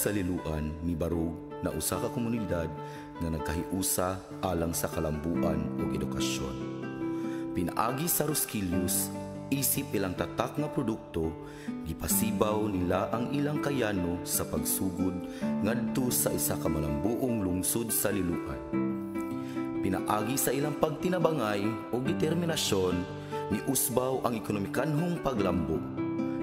sa Liloan mibarog na usa ka komunidad nga nagkahiusa alang sa kalambuan ug edukasyon. Pinaagi sa Rosquillos, isip ilang tatak nga produkto, gipasibaw nila ang ilang kayano sa pagsugod ngadto sa isa ka malambuong lungsod sa Liloan. Pinaagi sa ilang pagtinabangay o determinasyon ni usbaw ang ekonomikanhong paglambo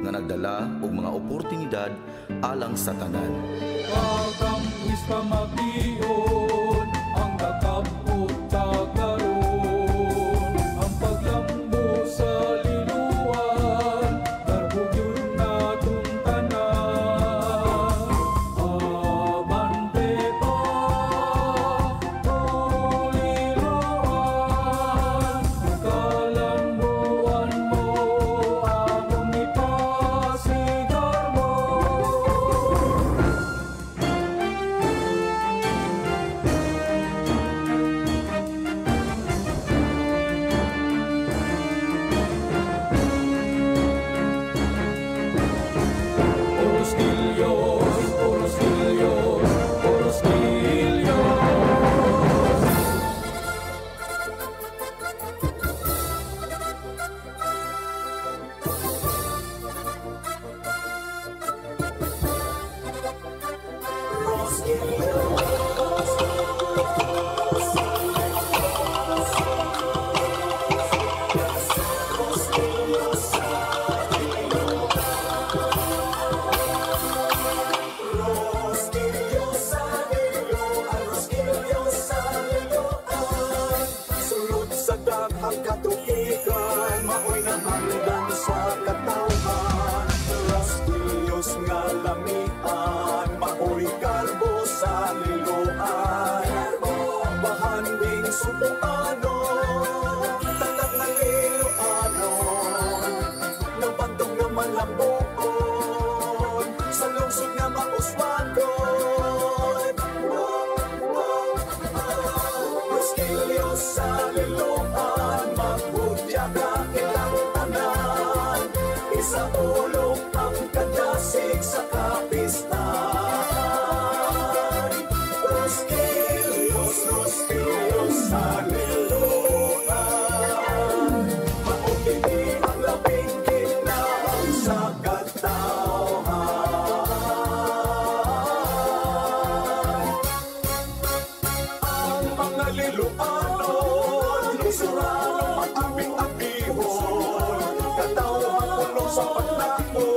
nga nagdala og mga oportunidad alang sa tanan. Pagkang ispa mapiyon ang nakapot tagaroon, ang paglambo sa Liloan darbog yun natong tanan. Abante pa o Liloan, kalambuan mo among ipasigar mo. Ang katuigan, maoy na hanggan sa katawhan. Rosquillos nga lamian, maoy karbo sa Liloan. Bahanding subuano, tatak na Liloanon, nabantong na malambuon, sa lungsod nga mauswagon. Rosquillos sa Liloan, magpudya ka ilang tanan, isa ulong ang kadasig sa kapistahan. Rosquillos, Rosquillos sa Liloan, maupili ang labing ginawang sa katawhan. Ang mga Liloanon, lungsuranon, mag-abing-abihon, katawhan puno sa paglaon.